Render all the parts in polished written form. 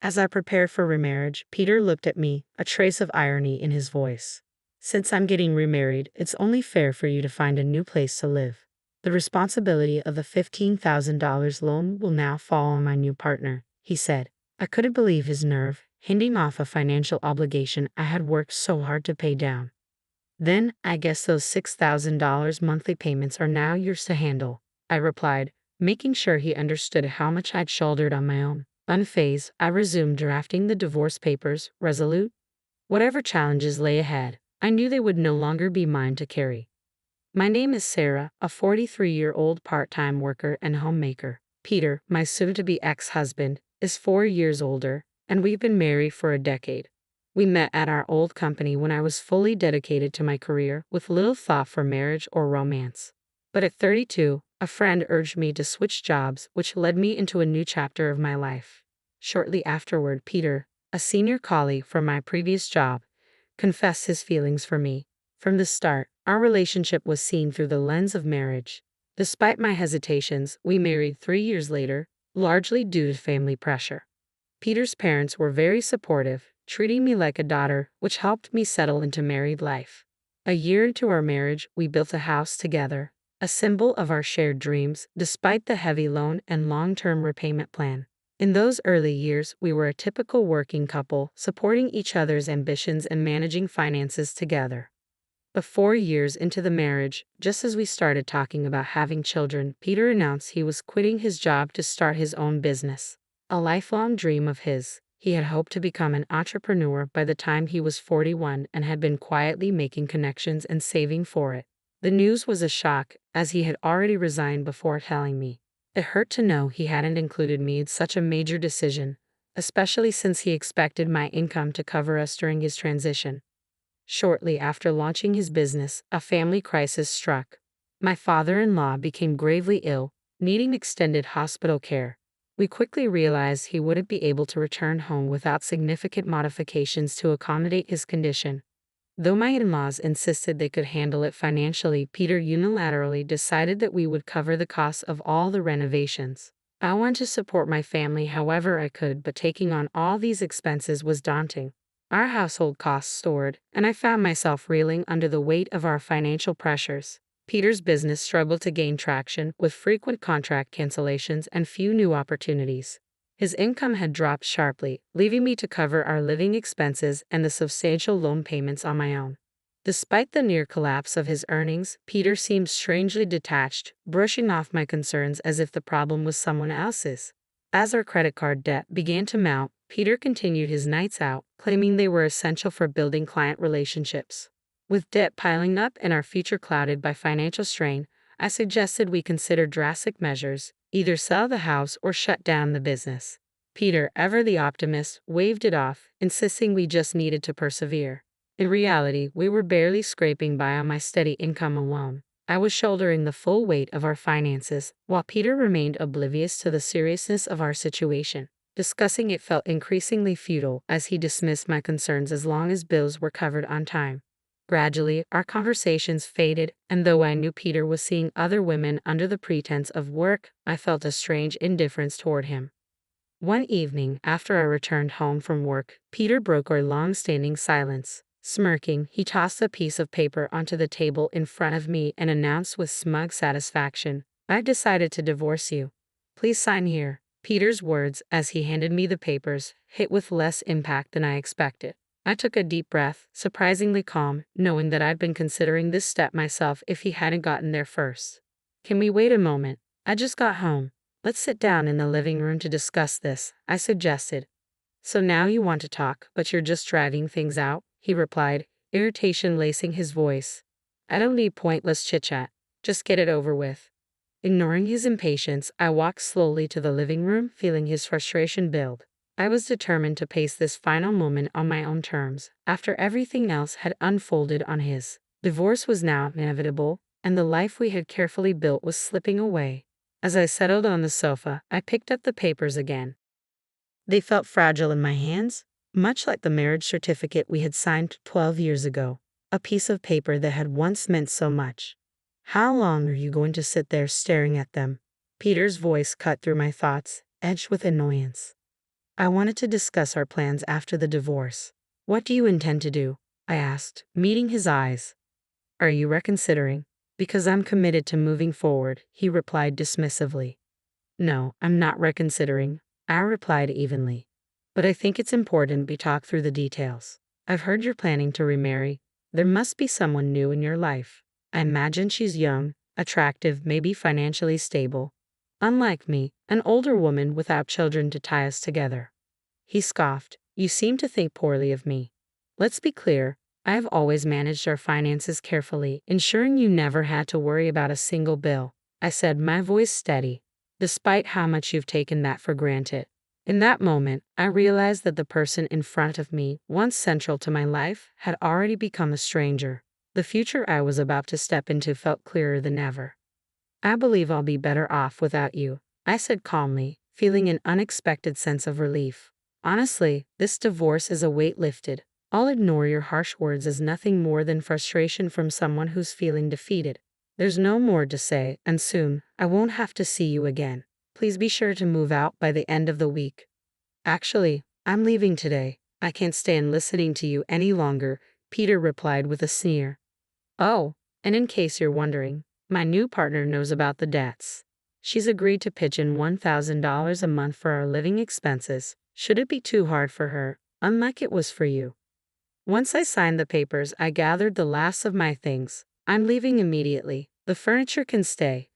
As I prepared for remarriage, Peter looked at me, a trace of irony in his voice. Since I'm getting remarried, it's only fair for you to find a new place to live. The responsibility of the $15,000 loan will now fall on my new partner, he said. I couldn't believe his nerve, handing off a financial obligation I had worked so hard to pay down. Then, I guess those $6,000 monthly payments are now yours to handle, I replied, making sure he understood how much I'd shouldered on my own. Unfazed, I resumed drafting the divorce papers, resolute. Whatever challenges lay ahead, I knew they would no longer be mine to carry. My name is Sarah, a 43-year-old part-time worker and homemaker. Peter, my soon-to-be ex-husband, is 4 years older, and we've been married for a decade. We met at our old company when I was fully dedicated to my career with little thought for marriage or romance. But at 32, a friend urged me to switch jobs, which led me into a new chapter of my life. Shortly afterward, Peter, a senior colleague from my previous job, confessed his feelings for me. From the start, our relationship was seen through the lens of marriage. Despite my hesitations, we married 3 years later, largely due to family pressure. Peter's parents were very supportive, treating me like a daughter, which helped me settle into married life. A year into our marriage, we built a house together, a symbol of our shared dreams, despite the heavy loan and long-term repayment plan. In those early years, we were a typical working couple, supporting each other's ambitions and managing finances together. But 4 years into the marriage, just as we started talking about having children, Peter announced he was quitting his job to start his own business. A lifelong dream of his, he had hoped to become an entrepreneur by the time he was 41 and had been quietly making connections and saving for it. The news was a shock, as he had already resigned before telling me. It hurt to know he hadn't included me in such a major decision, especially since he expected my income to cover us during his transition. Shortly after launching his business, a family crisis struck. My father-in-law became gravely ill, needing extended hospital care. We quickly realized he wouldn't be able to return home without significant modifications to accommodate his condition. Though my in-laws insisted they could handle it financially, Peter unilaterally decided that we would cover the costs of all the renovations. I wanted to support my family however I could, but taking on all these expenses was daunting. Our household costs soared, and I found myself reeling under the weight of our financial pressures. Peter's business struggled to gain traction, with frequent contract cancellations and few new opportunities. His income had dropped sharply, leaving me to cover our living expenses and the substantial loan payments on my own. Despite the near collapse of his earnings, Peter seemed strangely detached, brushing off my concerns as if the problem was someone else's. As our credit card debt began to mount, Peter continued his nights out, claiming they were essential for building client relationships. With debt piling up and our future clouded by financial strain, I suggested we consider drastic measures, either sell the house or shut down the business. Peter, ever the optimist, waved it off, insisting we just needed to persevere. In reality, we were barely scraping by on my steady income alone. I was shouldering the full weight of our finances, while Peter remained oblivious to the seriousness of our situation. Discussing it felt increasingly futile, as he dismissed my concerns as long as bills were covered on time. Gradually, our conversations faded, and though I knew Peter was seeing other women under the pretense of work, I felt a strange indifference toward him. One evening, after I returned home from work, Peter broke our long-standing silence. Smirking, he tossed a piece of paper onto the table in front of me and announced with smug satisfaction, "I've decided to divorce you. Please sign here." Peter's words, as he handed me the papers, hit with less impact than I expected. I took a deep breath, surprisingly calm, knowing that I'd been considering this step myself if he hadn't gotten there first. "Can we wait a moment? I just got home. Let's sit down in the living room to discuss this," I suggested. "So now you want to talk, but you're just dragging things out?" he replied, irritation lacing his voice. "I don't need pointless chit-chat. Just get it over with." Ignoring his impatience, I walked slowly to the living room, feeling his frustration build. I was determined to pace this final moment on my own terms, after everything else had unfolded on his. Divorce was now inevitable, and the life we had carefully built was slipping away. As I settled on the sofa, I picked up the papers again. They felt fragile in my hands, much like the marriage certificate we had signed 12 years ago, a piece of paper that had once meant so much. "How long are you going to sit there staring at them?" Peter's voice cut through my thoughts, edged with annoyance. I wanted to discuss our plans after the divorce. What do you intend to do? I asked, meeting his eyes. Are you reconsidering? Because I'm committed to moving forward, he replied dismissively. No, I'm not reconsidering, I replied evenly. But I think it's important we talk through the details. I've heard you're planning to remarry. There must be someone new in your life. I imagine she's young, attractive, maybe financially stable. Unlike me, an older woman without children to tie us together. He scoffed. You seem to think poorly of me. Let's be clear. I have always managed our finances carefully, ensuring you never had to worry about a single bill. I said, my voice steady. Despite how much you've taken that for granted. In that moment, I realized that the person in front of me, once central to my life, had already become a stranger. The future I was about to step into felt clearer than ever. I believe I'll be better off without you, I said calmly, feeling an unexpected sense of relief. Honestly, this divorce is a weight lifted. I'll ignore your harsh words as nothing more than frustration from someone who's feeling defeated. There's no more to say, and soon, I won't have to see you again. Please be sure to move out by the end of the week. Actually, I'm leaving today. I can't stand listening to you any longer, Peter replied with a sneer. Oh, and in case you're wondering, my new partner knows about the debts. She's agreed to pitch in $1,000 a month for our living expenses. Should it be too hard for her, unlike it was for you? Once I signed the papers, I gathered the last of my things. I'm leaving immediately. The furniture can stay.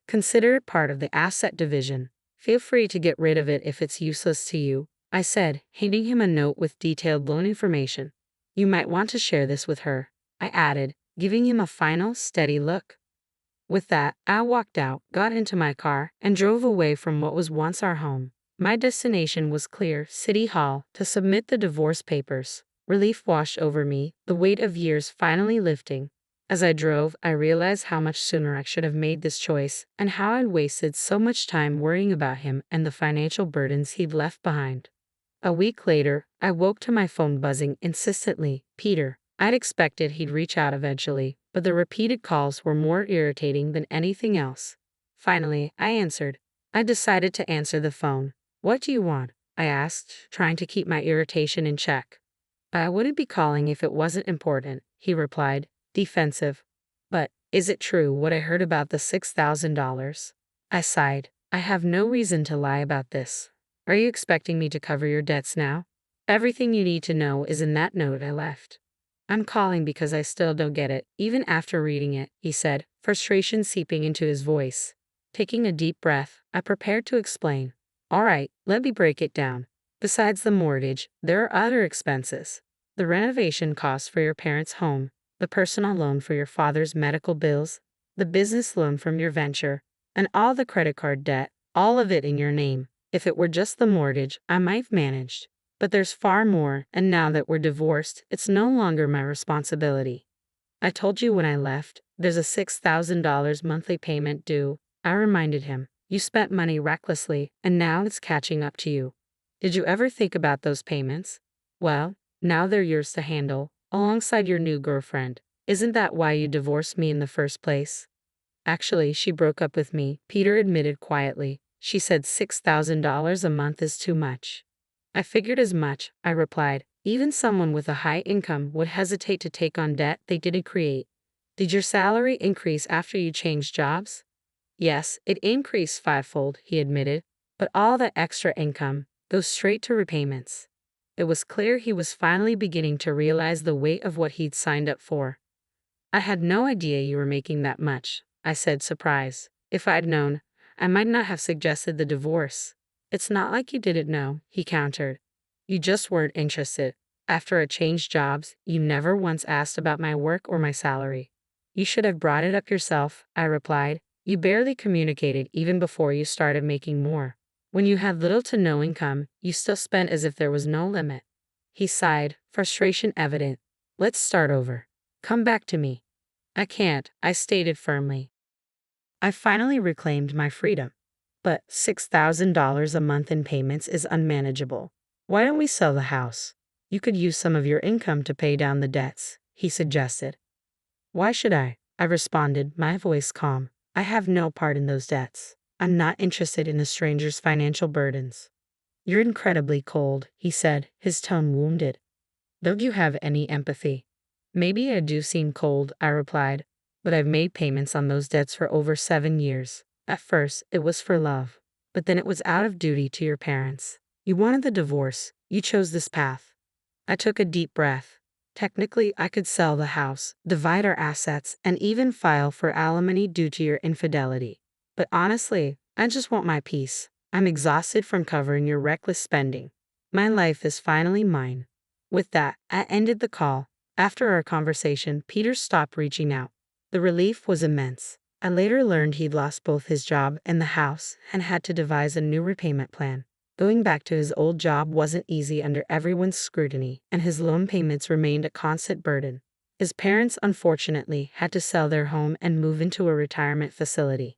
Consider it part of the asset division. Feel free to get rid of it if it's useless to you, I said, handing him a note with detailed loan information. You might want to share this with her, I added, giving him a final, steady look. With that, I walked out, got into my car, and drove away from what was once our home. My destination was clear, City Hall, to submit the divorce papers. Relief washed over me, the weight of years finally lifting. As I drove, I realized how much sooner I should have made this choice, and how I'd wasted so much time worrying about him and the financial burdens he'd left behind. A week later, I woke to my phone buzzing insistently. Peter. I'd expected he'd reach out eventually, but the repeated calls were more irritating than anything else. Finally, I answered. I decided to answer the phone. What do you want? I asked, trying to keep my irritation in check. I wouldn't be calling if it wasn't important, he replied, defensive. But, is it true what I heard about the $6,000? I sighed. I have no reason to lie about this. Are you expecting me to cover your debts now? Everything you need to know is in that note I left. I'm calling because I still don't get it, even after reading it, he said, frustration seeping into his voice. Taking a deep breath, I prepared to explain. All right, let me break it down. Besides the mortgage, there are other expenses. The renovation costs for your parents' home, the personal loan for your father's medical bills, the business loan from your venture, and all the credit card debt, all of it in your name. If it were just the mortgage, I might have managed. But there's far more, and now that we're divorced, it's no longer my responsibility. I told you when I left, there's a $6,000 monthly payment due, I reminded him. You spent money recklessly, and now it's catching up to you. Did you ever think about those payments? Well, now they're yours to handle, alongside your new girlfriend. Isn't that why you divorced me in the first place? Actually, she broke up with me, Peter admitted quietly. She said $6,000 a month is too much. I figured as much, I replied. Even someone with a high income would hesitate to take on debt they didn't create. Did your salary increase after you changed jobs? Yes, it increased fivefold, he admitted, but all that extra income goes straight to repayments. It was clear he was finally beginning to realize the weight of what he'd signed up for. I had no idea you were making that much, I said, surprised. If I'd known, I might not have suggested the divorce. It's not like you didn't know, he countered. You just weren't interested. After I changed jobs, you never once asked about my work or my salary. You should have brought it up yourself, I replied. You barely communicated even before you started making more. When you had little to no income, you still spent as if there was no limit. He sighed, frustration evident. Let's start over. Come back to me. I can't, I stated firmly. I finally reclaimed my freedom. But $6,000 a month in payments is unmanageable. Why don't we sell the house? You could use some of your income to pay down the debts, he suggested. Why should I? I responded, my voice calm. I have no part in those debts. I'm not interested in a stranger's financial burdens. You're incredibly cold, he said, his tone wounded. Don't you have any empathy? Maybe I do seem cold, I replied, but I've made payments on those debts for over 7 years. At first, it was for love, but then it was out of duty to your parents. You wanted the divorce. You chose this path. I took a deep breath. Technically, I could sell the house, divide our assets, and even file for alimony due to your infidelity. But honestly, I just want my peace. I'm exhausted from covering your reckless spending. My life is finally mine. With that, I ended the call. After our conversation, Peter stopped reaching out. The relief was immense. I later learned he'd lost both his job and the house and had to devise a new repayment plan. Going back to his old job wasn't easy under everyone's scrutiny, and his loan payments remained a constant burden. His parents, unfortunately, had to sell their home and move into a retirement facility.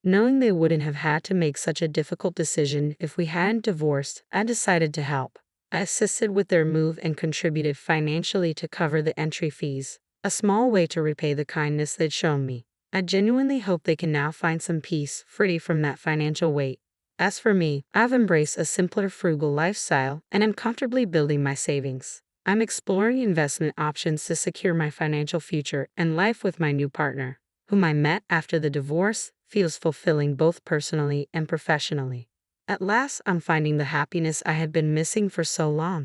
Knowing they wouldn't have had to make such a difficult decision if we hadn't divorced, I decided to help. I assisted with their move and contributed financially to cover the entry fees, a small way to repay the kindness they'd shown me. I genuinely hope they can now find some peace, free from that financial weight. As for me, I've embraced a simpler, frugal lifestyle and am comfortably building my savings. I'm exploring investment options to secure my financial future, and life with my new partner, whom I met after the divorce, feels fulfilling both personally and professionally. At last, I'm finding the happiness I had been missing for so long.